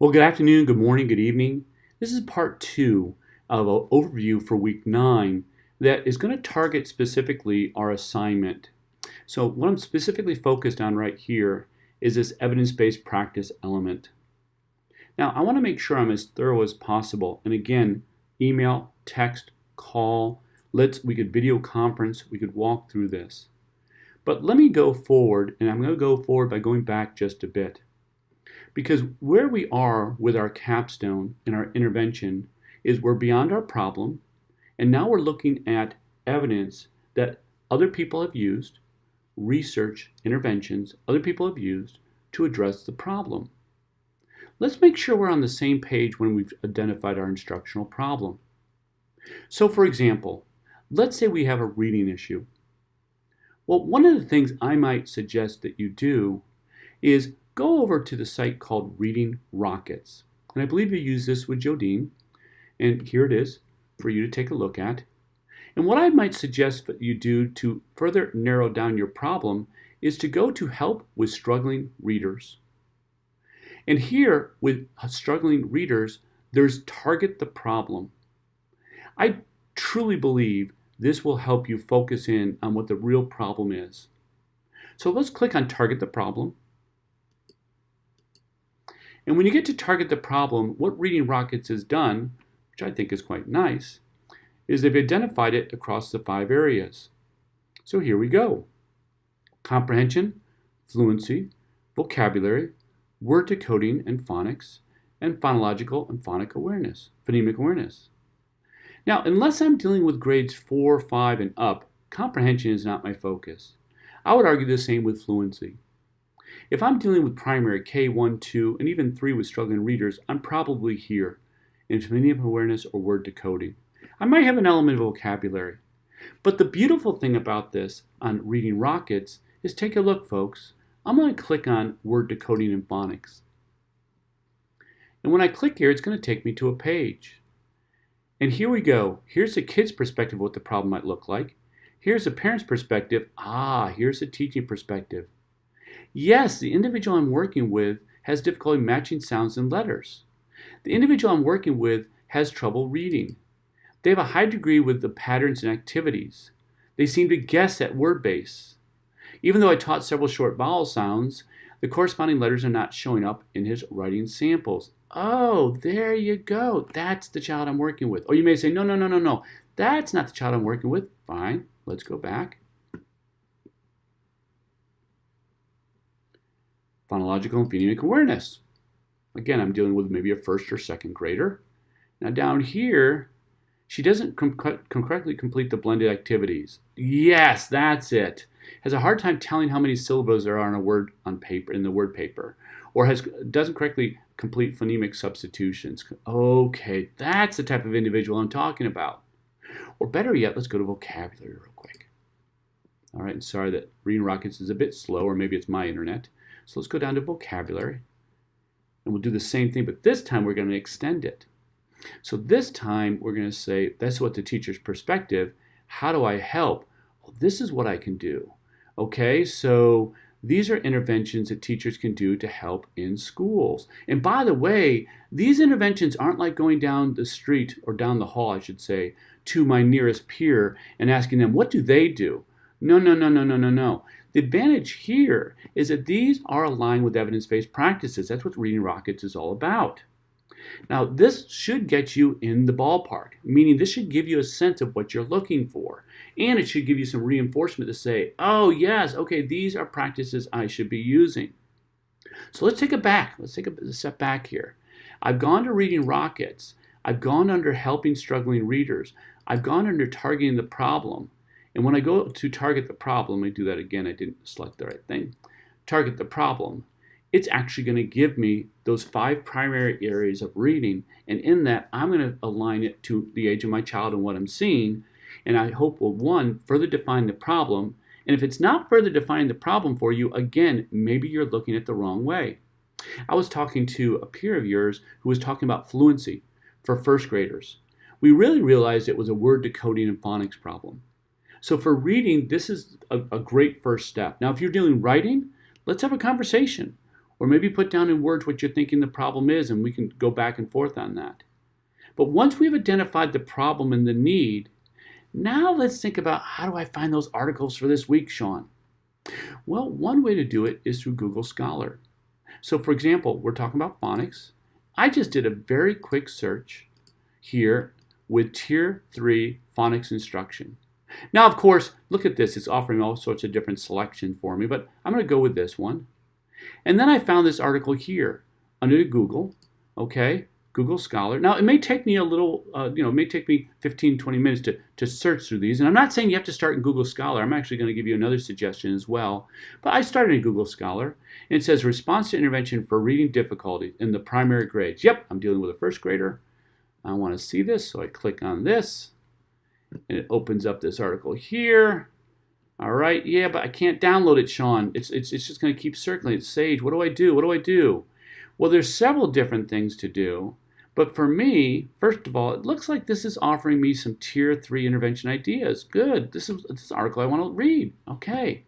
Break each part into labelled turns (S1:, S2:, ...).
S1: Well, good afternoon, good morning, good evening. This is part two of an overview for week 9 that is going to target specifically our assignment. So what I'm specifically focused on right here is this evidence-based practice element. Now, I want to make sure I'm as thorough as possible. And again, email, text, call, we could video conference, we could walk through this. But let me go forward, and I'm going to go forward by going back just a bit. Because where we are with our capstone and our intervention is we're beyond our problem, and now we're looking at evidence that other people have used, research interventions other people have used to address the problem. Let's make sure we're on the same page when we've identified our instructional problem. So for example, let's say we have a reading issue. Well, one of the things I might suggest that you do is go over to the site called Reading Rockets. And I believe you use this with Jodine. And here it is for you to take a look at. And what I might suggest that you do to further narrow down your problem is to go to Help with Struggling Readers. And here with struggling readers, there's Target the Problem. I truly believe this will help you focus in on what the real problem is. So let's click on Target the Problem. And when you get to Target the Problem, what Reading Rockets has done, which I think is quite nice, is they've identified it across the 5 areas. So here we go. Comprehension, fluency, vocabulary, word decoding and phonics, and phonological and phonic awareness, phonemic awareness. Now, unless I'm dealing with grades 4, 5, and up, comprehension is not my focus. I would argue the same with fluency. If I'm dealing with primary K1, 2, and even 3 with struggling readers, I'm probably here in phonemic awareness or word decoding. I might have an element of vocabulary. But the beautiful thing about this on Reading Rockets is take a look, folks. I'm going to click on word decoding and phonics. And when I click here, it's going to take me to a page. And here we go. Here's the kid's perspective of what the problem might look like. Here's the parent's perspective. Here's the teaching perspective. Yes, the individual I'm working with has difficulty matching sounds and letters. The individual I'm working with has trouble reading. They have a high degree with the patterns and activities. They seem to guess at word base. Even though I taught several short vowel sounds, the corresponding letters are not showing up in his writing samples. Oh, there you go. That's the child I'm working with. Oh, you may say, no. That's not the child I'm working with. Fine, let's go back. Phonological and phonemic awareness. Again, I'm dealing with maybe a 1st or 2nd grader. Now down here, she doesn't correctly complete the blended activities. Yes, that's it. Has a hard time telling how many syllables there are in a word on paper, in the word paper, or doesn't correctly complete phonemic substitutions. Okay, that's the type of individual I'm talking about. Or better yet, let's go to vocabulary real quick. All right, and sorry that Reading Rockets is a bit slow, or maybe it's my internet. So let's go down to vocabulary, and we'll do the same thing, but this time we're going to extend it. So this time we're going to say, that's what the teacher's perspective. How do I help? Well, this is what I can do. Okay, so these are interventions that teachers can do to help in schools. And by the way, these interventions aren't like going down the street, or down the hall, I should say, to my nearest peer and asking them, what do they do? No. The advantage here is that these are aligned with evidence-based practices. That's what Reading Rockets is all about. Now, this should get you in the ballpark, meaning this should give you a sense of what you're looking for. And it should give you some reinforcement to say, oh, yes, okay, these are practices I should be using. So let's take it back. Let's take a step back here. I've gone to Reading Rockets. I've gone under Helping Struggling Readers. I've gone under Targeting the Problem. And when I go to Target the Problem, let me do that again. I didn't select the right thing. Target the Problem. It's actually going to give me those 5 primary areas of reading. And in that, I'm going to align it to the age of my child and what I'm seeing. And I hope will, 1, further define the problem. And if it's not further defining the problem for you, again, maybe you're looking at the wrong way. I was talking to a peer of yours who was talking about fluency for 1st graders. We really realized it was a word decoding and phonics problem. So for reading, this is a great first step. Now, if you're doing writing, let's have a conversation. Or maybe put down in words what you're thinking the problem is, and we can go back and forth on that. But once we've identified the problem and the need, now let's think about, how do I find those articles for this week, Sean? Well, one way to do it is through Google Scholar. So for example, we're talking about phonics. I just did a very quick search here with Tier 3 phonics instruction. Now, of course, look at this. It's offering all sorts of different selections for me, but I'm going to go with this one. And then I found this article here under Google, okay, Google Scholar. Now, it may take me a little, it may take me 15, 20 minutes to search through these. And I'm not saying you have to start in Google Scholar. I'm actually going to give you another suggestion as well. But I started in Google Scholar, and it says response to intervention for reading difficulty in the primary grades. Yep, I'm dealing with a first grader. I want to see this, so I click on this, and it opens up this article here. All right, yeah, but I can't download it, Sean. It's just going to keep circling. It's Sage. What do I do? What do I do? Well, there's several different things to do. But for me, first of all, it looks like this is offering me some Tier 3 intervention ideas. Good. This is an article I want to read. Okay.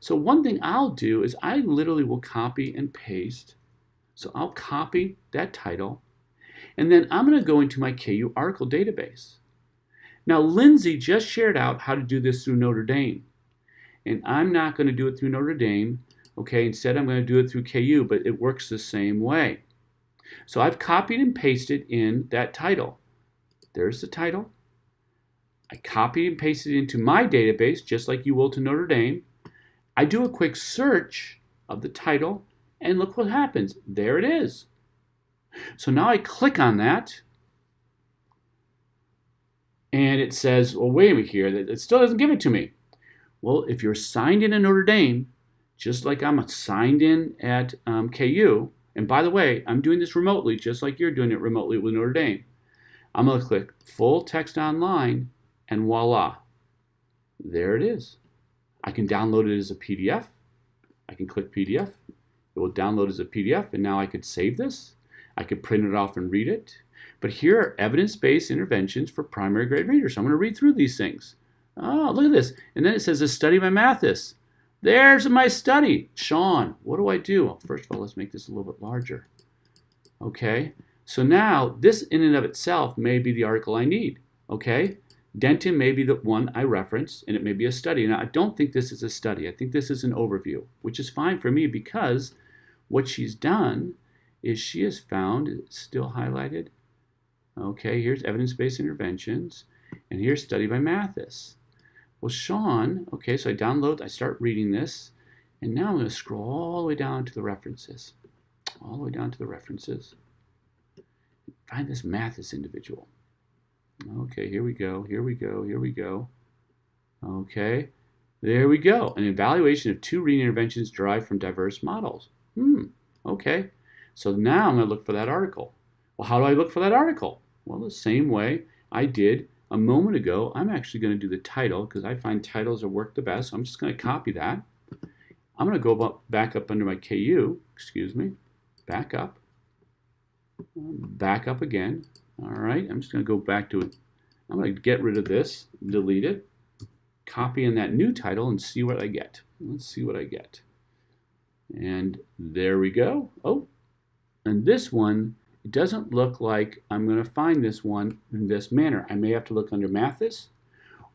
S1: So one thing I'll do is I literally will copy and paste. So I'll copy that title, and then I'm going to go into my KU article database. Now, Lindsay just shared out how to do this through Notre Dame. And I'm not going to do it through Notre Dame. Okay, instead I'm going to do it through KU, but it works the same way. So I've copied and pasted in that title. There's the title. I copied and pasted it into my database, just like you will to Notre Dame. I do a quick search of the title, and look what happens. There it is. So now I click on that, and it says, well, wait a minute here. It still doesn't give it to me. Well, if you're signed in at Notre Dame, just like I'm signed in at KU, and by the way, I'm doing this remotely, just like you're doing it remotely with Notre Dame. I'm going to click Full Text Online, and voila. There it is. I can download it as a PDF. I can click PDF. It will download as a PDF, and now I could save this. I could print it off and read it. But here are evidence-based interventions for primary grade readers. So I'm going to read through these things. Oh, look at this. And then it says a study by Mathis. There's my study. Sean, what do I do? Well, first of all, let's make this a little bit larger. Okay. So now this in and of itself may be the article I need. Okay. Denton may be the one I reference, and it may be a study. Now, I don't think this is a study. I think this is an overview, which is fine for me because what she's done is she has found, it's still highlighted. Okay, here's evidence-based interventions, and here's study by Mathis. Well, Sean, okay, so I start reading this, and now I'm going to scroll all the way down to the references. All the way down to the references. Find this Mathis individual. Okay, here we go, here we go, here we go. Okay, there we go. An evaluation of 2 reading interventions derived from diverse models. Okay, so now I'm going to look for that article. Well, how do I look for that article? Well, the same way I did a moment ago. I'm actually going to do the title because I find titles work the best. So I'm just going to copy that. I'm going to go back up under my KU, back up again. All right, I'm just going to go back to it. I'm going to get rid of this, delete it, copy in that new title, and see what I get. Let's see what I get. And there we go. Oh, and this one, it doesn't look like I'm going to find this one in this manner. I may have to look under Mathis,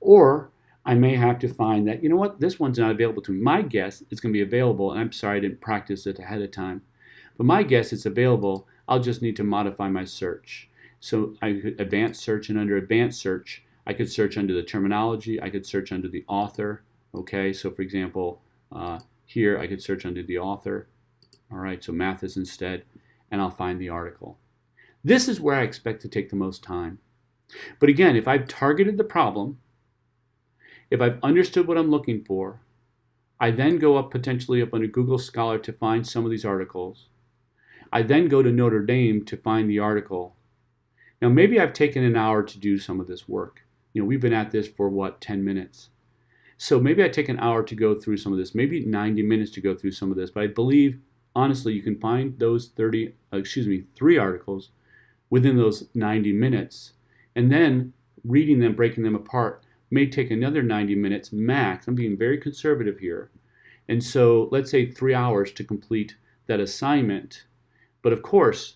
S1: or I may have to find that, you know what, this one's not available to me. My guess is going to be available, and I'm sorry I didn't practice it ahead of time, but my guess it's available. I'll just need to modify my search. So I could advanced search, and under advanced search, I could search under the terminology. I could search under the author. Okay, so for example, here I could search under the author. All right, so Mathis instead, and I'll find the article. This is where I expect to take the most time. But again, if I've targeted the problem, if I've understood what I'm looking for, I then go up potentially up under Google Scholar to find some of these articles. I then go to Notre Dame to find the article. Now, maybe I've taken an hour to do some of this work. You know, we've been at this for, 10 minutes. So maybe I take an hour to go through some of this, maybe 90 minutes to go through some of this. But I believe, honestly, you can find those 3 articles within those 90 minutes. And then reading them, breaking them apart, may take another 90 minutes max. I'm being very conservative here. And so let's say 3 hours to complete that assignment. But of course,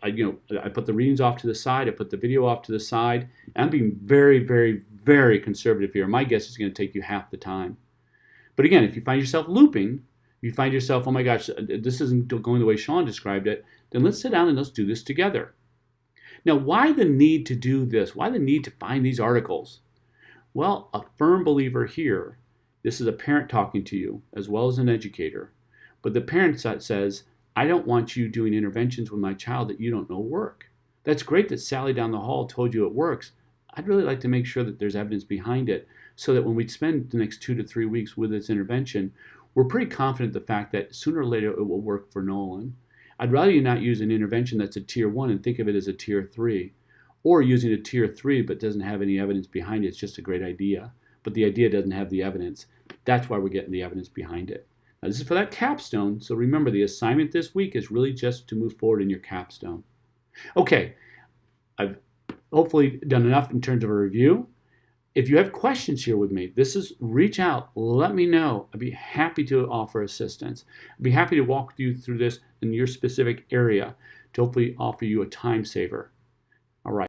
S1: I put the readings off to the side, I put the video off to the side. I'm being very, very, very conservative here. My guess is going to take you half the time. But again, if you find yourself looping, you find yourself, oh my gosh, this isn't going the way Sean described it, then let's sit down and let's do this together. Now, why the need to do this? Why the need to find these articles? Well, a firm believer here, this is a parent talking to you as well as an educator, but the parent says, I don't want you doing interventions with my child that you don't know work. That's great that Sally down the hall told you it works. I'd really like to make sure that there's evidence behind it so that when we spend the next 2 to 3 weeks with this intervention, we're pretty confident the fact that sooner or later it will work for Nolan. I'd rather you not use an intervention that's a tier 1 and think of it as a tier 3, or using a tier 3 but doesn't have any evidence behind it. It's just a great idea, but the idea doesn't have the evidence. That's why we're getting the evidence behind it. Now, this is for that capstone, so remember the assignment this week is really just to move forward in your capstone. Okay, I've hopefully done enough in terms of a review. If you have questions here with me, reach out, let me know. I'd be happy to offer assistance. I'd be happy to walk you through this in your specific area to hopefully offer you a time saver.